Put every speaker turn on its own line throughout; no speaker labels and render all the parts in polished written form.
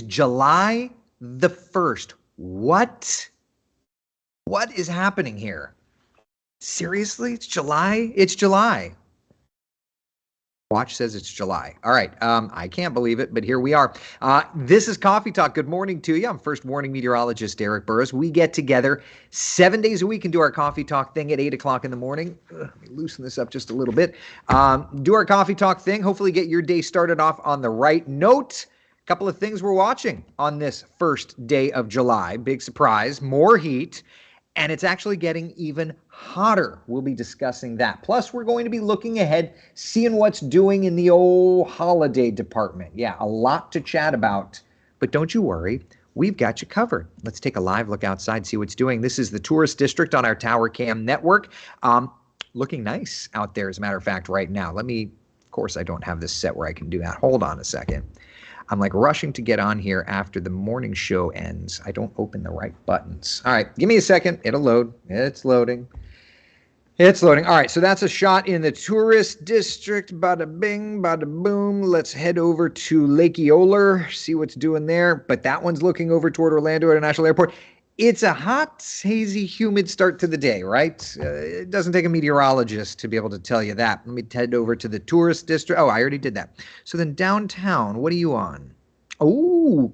July the 1st. What? What is happening here? Seriously? It's July? It's July. Watch says it's July. All right. I can't believe it, but here we are. This is Coffee Talk. Good morning to you. I'm first warning meteorologist Eric Burrows. We get together 7 days a week and do our Coffee Talk thing at 8 o'clock in the morning. Let me loosen this up just a little bit. Do our Coffee Talk thing. Hopefully get your day started off on the right note. A couple of things we're watching on this first day of July. Big surprise. More heat. And it's actually getting even hotter. We'll be discussing that. Plus, we're going to be looking ahead, seeing what's doing in the old holiday department. Yeah, a lot to chat about. But don't you worry, we've got you covered. Let's take a live look outside, see what's doing. This is the tourist district on our Tower Cam network. Looking nice out there, as a matter of fact, right now. Of course, I don't have this set where I can do that. Hold on a second. I'm like rushing to get on here after the morning show ends. I don't open the right buttons. All right, give me a second. It'll load. It's loading. It's loading. All right, so that's a shot in the tourist district. Bada bing, bada boom. Let's head over to Lake Eola, see what's doing there. But that one's looking over toward Orlando International Airport. It's a hot, hazy, humid start to the day, right? It doesn't take a meteorologist to be able to tell you that. Let me head over to the tourist district. Oh, I already did that. So then downtown, what are you on? Oh,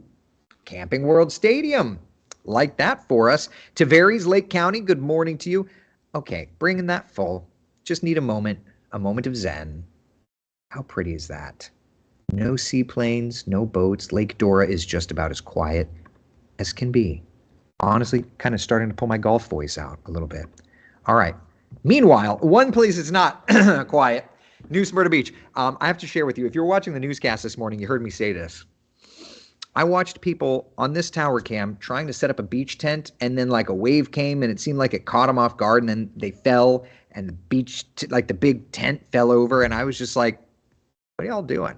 Camping World Stadium. Like that for us. Tavares, Lake County, good morning to you. Okay, bringing that full. Just need a moment of zen. How pretty is that? No seaplanes, no boats. Lake Dora is just about as quiet as can be. Honestly, kind of starting to pull my golf voice out a little bit. All right. Meanwhile, one place that's not quiet, New Smyrna Beach. I have to share with you, if you're watching the newscast this morning, you heard me say this. I watched people on this tower cam trying to set up a beach tent, and then like a wave came and it seemed like it caught them off guard, and then they fell and the beach, like the big tent fell over, and I was just like, what are y'all doing?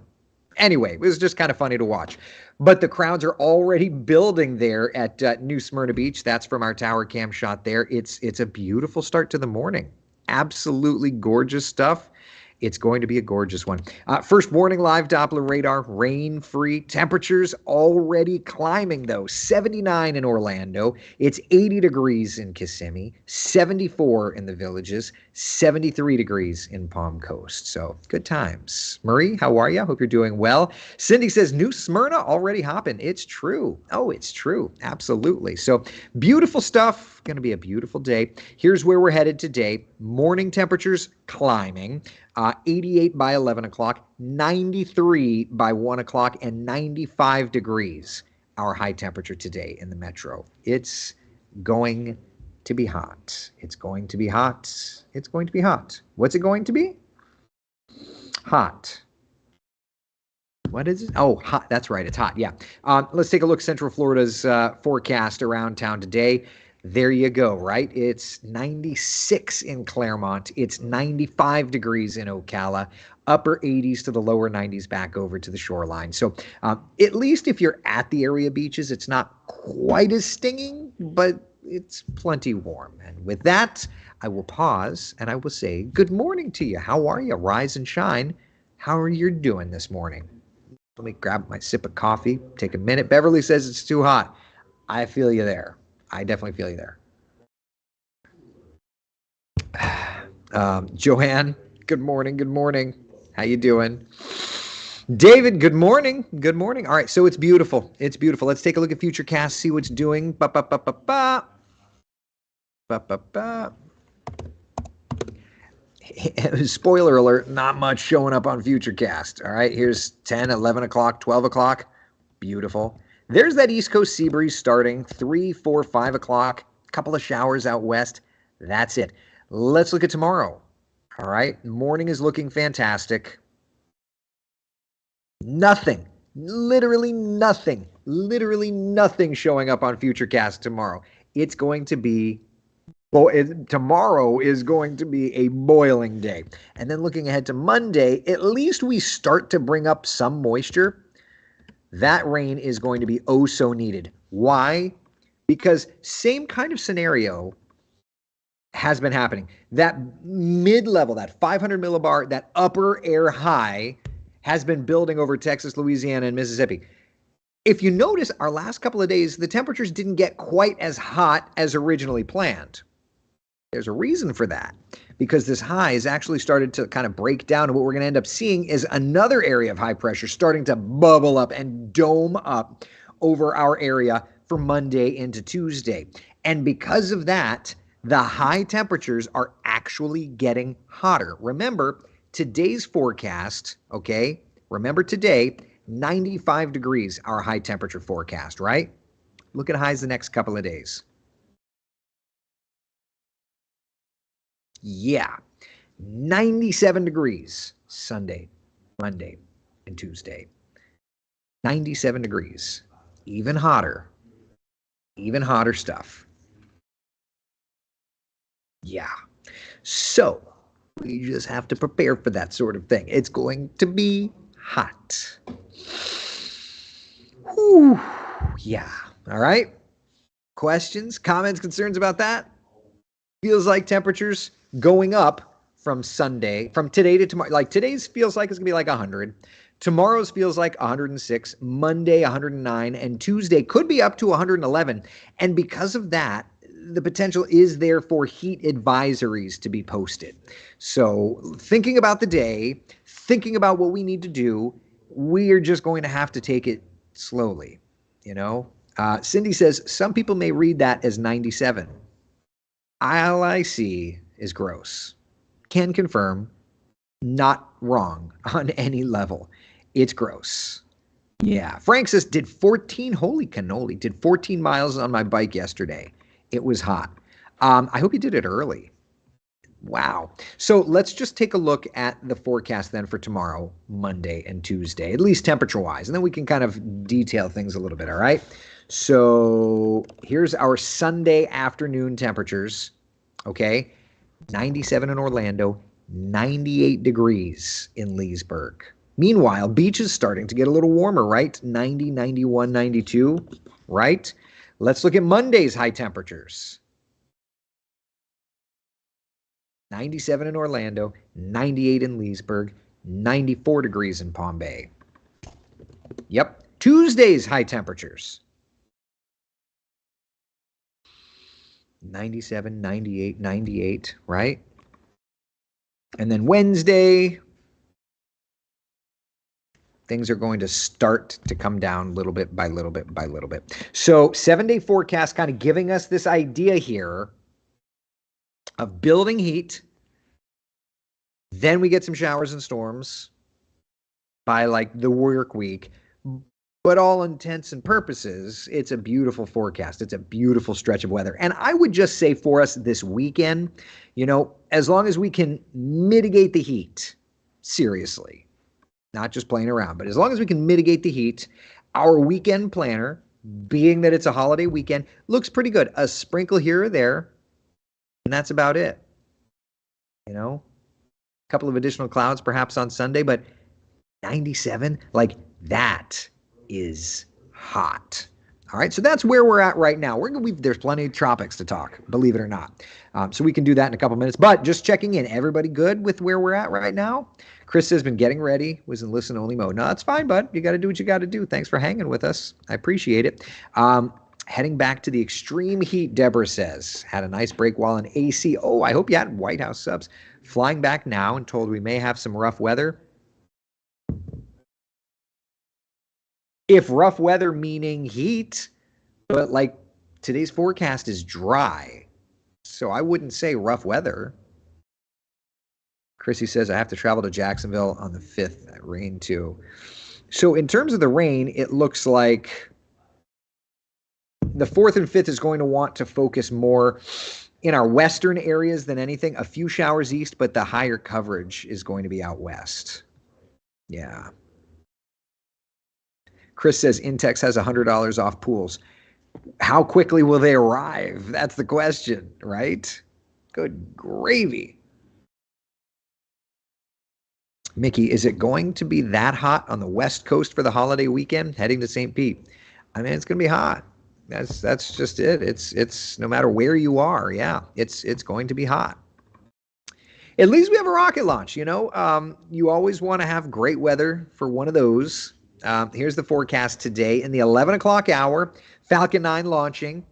Anyway, it was just kind of funny to watch. But the crowds are already building there at New Smyrna Beach. That's from our tower cam shot there. It's a beautiful start to the morning. Absolutely gorgeous stuff. It's going to be a gorgeous one. First warning, live Doppler radar, rain-free. Temperatures already climbing, though. 79 in Orlando. It's 80 degrees in Kissimmee, 74 in the Villages, 73 degrees in Palm Coast. So good times. Marie, how are you? Hope you're doing well. Cindy says, New Smyrna already hopping. It's true. Oh, it's true. Absolutely. So beautiful stuff. Going to be a beautiful day. Here's where we're headed today. Morning temperatures climbing. 88 by 11 o'clock, 93 by 1 o'clock, and 95 degrees, our high temperature today in the metro. It's going to be hot. It's going to be hot. It's going to be hot. What's it going to be? Hot. What is it? Oh, hot. That's right. It's hot. Yeah. Let's take a look at Central Florida's forecast around town today. There you go, right? It's 96 in Claremont. It's 95 degrees in Ocala, upper 80s to the lower 90s back over to the shoreline. So at least if you're at the area beaches, it's not quite as stinging, but it's plenty warm. And with that, I will pause and I will say good morning to you. How are you? Rise and shine. How are you doing this morning? Let me grab my sip of coffee, take a minute. Beverly says it's too hot. I feel you there. I definitely feel you there. Joanne, good morning. Good morning. How you doing? David, good morning. Good morning. All right, so it's beautiful. It's beautiful. Let's take a look at Futurecast, see what's doing. Ba-ba-ba-ba-ba. Ba-ba-ba. Spoiler alert, not much showing up on Futurecast. All right, here's 10, 11 o'clock, 12 o'clock. Beautiful. There's that East Coast sea breeze starting, 3, 4, 5 o'clock, couple of showers out west. That's it. Let's look at tomorrow. All right, morning is looking fantastic. Nothing, literally nothing showing up on Futurecast tomorrow. It's going to be, tomorrow is going to be a boiling day. And then looking ahead to Monday, at least we start to bring up some moisture. That rain is going to be oh so needed. Why? Because same kind of scenario has been happening. That mid-level, that 500 millibar, that upper air high has been building over Texas, Louisiana, and Mississippi. If you notice, our last couple of days, the temperatures didn't get quite as hot as originally planned. There's a reason for that, because this high has actually started to kind of break down, and what we're going to end up seeing is another area of high pressure starting to bubble up and dome up over our area for Monday into Tuesday. And because of that, the high temperatures are actually getting hotter. Remember today's forecast, okay? Remember today, 95 degrees, our high temperature forecast, right? Look at highs the next couple of days. Yeah, 97 degrees Sunday, Monday, and Tuesday. 97 degrees. Even hotter stuff. Yeah. So we just have to prepare for that sort of thing. It's going to be hot. Whew. Yeah. All right. Questions, comments, concerns about that? Feels like temperatures going up from today to tomorrow. Like today's feels like it's gonna be like 100. Tomorrow's feels like 106, Monday 109, and Tuesday could be up to 111. And because of that, the potential is there for heat advisories to be posted. So thinking about the day, thinking about what we need to do, we are just going to have to take it slowly, you know? Cindy says, some people may read that as 97. All I see is gross. Can confirm, not wrong on any level. It's gross. Yeah. Frank says, holy cannoli, did 14 miles on my bike yesterday. It was hot. I hope you did it early. Wow. So let's just take a look at the forecast then for tomorrow, Monday and Tuesday, at least temperature-wise, and then we can kind of detail things a little bit, all right? So here's our Sunday afternoon temperatures, okay? 97 in Orlando, 98 degrees in Leesburg. Meanwhile, beach is starting to get a little warmer, right? 90, 91, 92, right? Let's look at Monday's high temperatures. 97 in Orlando, 98 in Leesburg, 94 degrees in Palm Bay. Yep. Tuesday's high temperatures. 97, 98, 98, right? And then Wednesday, things are going to start to come down little bit by little bit by little bit. So 7-day forecast kind of giving us this idea here of building heat. Then we get some showers and storms by like the work week. But all intents and purposes, it's a beautiful forecast. It's a beautiful stretch of weather. And I would just say for us this weekend, you know, as long as we can mitigate the heat, seriously, not just playing around, but as long as we can mitigate the heat, our weekend planner, being that it's a holiday weekend, looks pretty good. A sprinkle here or there, and that's about it. You know, a couple of additional clouds perhaps on Sunday, but 97, like that is hot. All right, so that's where we're at right now. There's plenty of tropics to talk, believe it or not. So we can do that in a couple minutes. But just checking in, everybody good with where we're at right now? Chris has been getting ready, was in listen-only mode. No, it's fine, bud. You got to do what you got to do. Thanks for hanging with us. I appreciate it. Heading back to the extreme heat, Deborah says. Had a nice break while in AC. Oh, I hope you had White House subs. Flying back now and told we may have some rough weather. If rough weather meaning heat, but like today's forecast is dry, so I wouldn't say rough weather. Chrissy says, I have to travel to Jacksonville on the 5th, rain too. So in terms of the rain, it looks like the 4th and 5th is going to want to focus more in our western areas than anything. A few showers east, but the higher coverage is going to be out west. Yeah. Chris says Intex has $100 off pools. How quickly will they arrive? That's the question, right? Good gravy. Mickey, is it going to be that hot on the West Coast for the holiday weekend heading to St. Pete? I mean, it's going to be hot. That's just it. It's no matter where you are. Yeah, it's going to be hot. At least we have a rocket launch, you know. You always want to have great weather for one of those. Here's the forecast today in the 11 o'clock hour. Falcon 9 launching.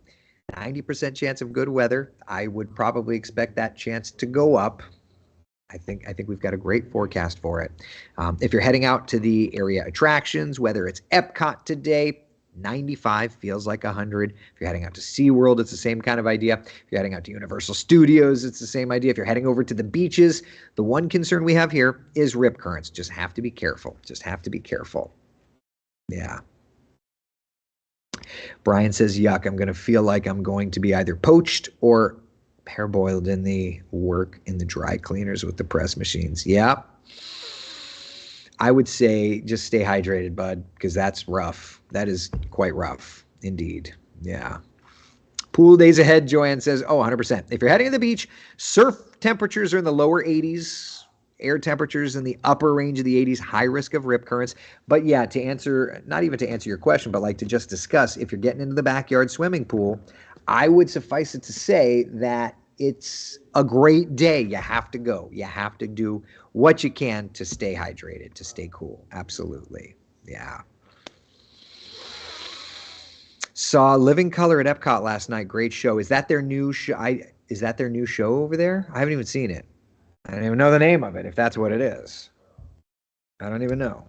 90% chance of good weather. I would probably expect that chance to go up. I think we've got a great forecast for it. If you're heading out to the area attractions, whether it's Epcot today, 95 feels like 100. If you're heading out to SeaWorld, it's the same kind of idea. If you're heading out to Universal Studios, it's the same idea. If you're heading over to the beaches, the one concern we have here is rip currents. Just have to be careful. Just have to be careful. Yeah. Brian says, yuck, I'm going to feel like I'm going to be either poached or parboiled in the work in the dry cleaners with the press machines. Yeah. I would say just stay hydrated, bud, because that's rough. That is quite rough indeed. Yeah. Pool days ahead, Joanne says, oh, 100%. If you're heading to the beach, surf temperatures are in the lower 80s. Air temperatures in the upper range of the 80s, high risk of rip currents. But yeah, to answer, not even to answer your question, but like to just discuss, if you're getting into the backyard swimming pool, I would suffice it to say that it's a great day. You have to go. You have to do what you can to stay hydrated, to stay cool. Absolutely. Yeah. Saw Living Color at Epcot last night. Great show. Is that their new show? Is that their new show over there? I haven't even seen it. I don't even know the name of it, if that's what it is. I don't even know.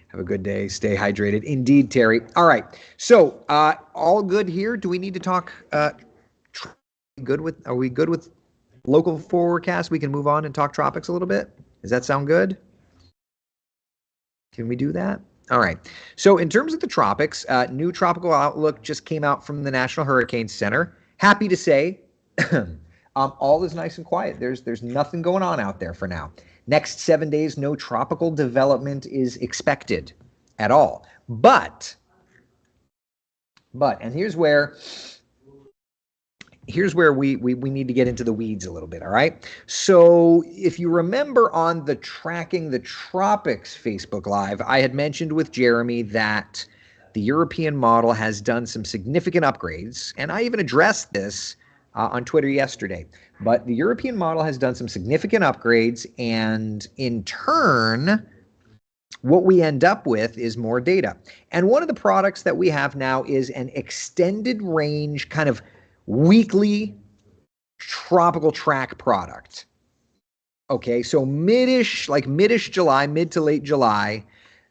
Have a good day. Stay hydrated. Indeed, Terry. All right. So, all good here. Do we need to talk? Are we good with local forecast? We can move on and talk tropics a little bit. Does that sound good? Can we do that? All right. So, in terms of the tropics, new tropical outlook just came out from the National Hurricane Center. Happy to say, all is nice and quiet. There's nothing going on out there for now. Next 7 days, no tropical development is expected at all. But, and here's where we need to get into the weeds a little bit, all right? So if you remember on the Tracking the Tropics Facebook Live, I had mentioned with Jeremy that the European model has done some significant upgrades, and I even addressed this on Twitter yesterday. But the European model has done some significant upgrades, and in turn, what we end up with is more data. And one of the products that we have now is an extended range kind of weekly tropical track product. Okay, so mid-ish July, mid to late July,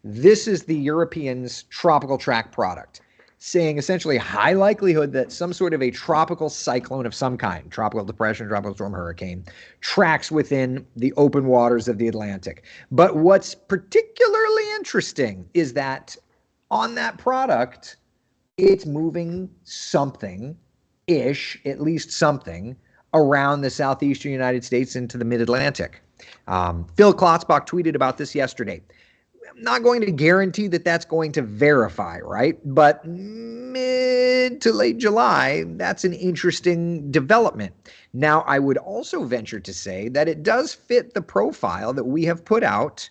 this is the Europeans' tropical track product, saying essentially high likelihood that some sort of a tropical cyclone of some kind, tropical depression, tropical storm, hurricane, tracks within the open waters of the Atlantic. But what's particularly interesting is that on that product, it's moving something-ish, at least something, around the southeastern United States into the mid-Atlantic. Phil Klotzbach tweeted about this yesterday. I'm not going to guarantee that that's going to verify, right? But mid to late July, that's an interesting development. Now, I would also venture to say that it does fit the profile that we have put out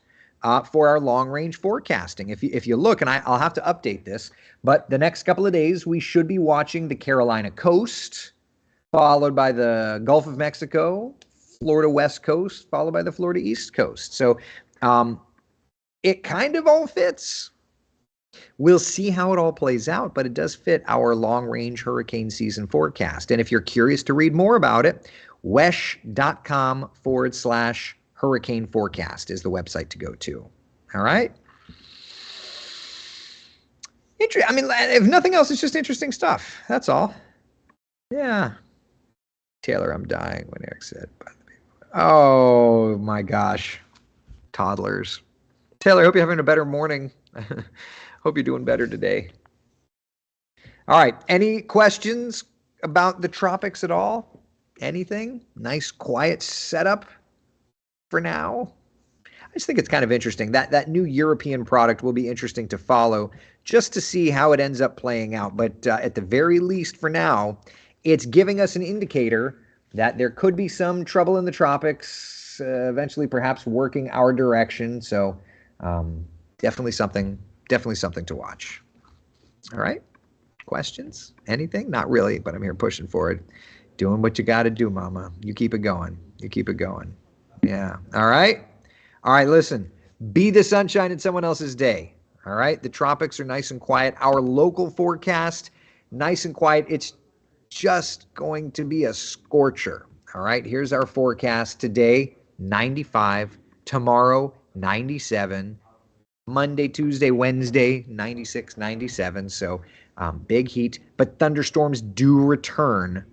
for our long-range forecasting. If you look, and I'll have to update this, but the next couple of days, we should be watching the Carolina coast, followed by the Gulf of Mexico, Florida West Coast, followed by the Florida East Coast. So, it kind of all fits. We'll see how it all plays out, but it does fit our long-range hurricane season forecast. And if you're curious to read more about it, wesh.com/hurricane forecast is the website to go to. All right? I mean, if nothing else, it's just interesting stuff. That's all. Yeah. Taylor, I'm dying, when Eric said. Oh, my gosh. Toddlers. Taylor, I hope you're having a better morning. Hope you're doing better today. All right. Any questions about the tropics at all? Anything? Nice, quiet setup for now. I just think it's kind of interesting. That new European product will be interesting to follow just to see how it ends up playing out. But at the very least for now, it's giving us an indicator that there could be some trouble in the tropics, eventually perhaps working our direction. So definitely something to watch. All right. Questions? Anything? Not really, but I'm here pushing for it. Doing what you got to do, mama. You keep it going. You keep it going. Yeah. All right. All right. Listen, Be the sunshine in someone else's day. All right. The tropics are nice and quiet. Our local forecast, nice and quiet. It's just going to be a scorcher. All right. Here's our forecast today, 95. Tomorrow, 97. Monday, Tuesday, Wednesday, 96, 97. So big heat, but thunderstorms do return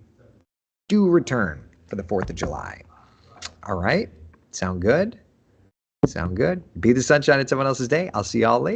for the 4th of July. All right. Sound good? Sound good? Be the sunshine in someone else's day. I'll see y'all later.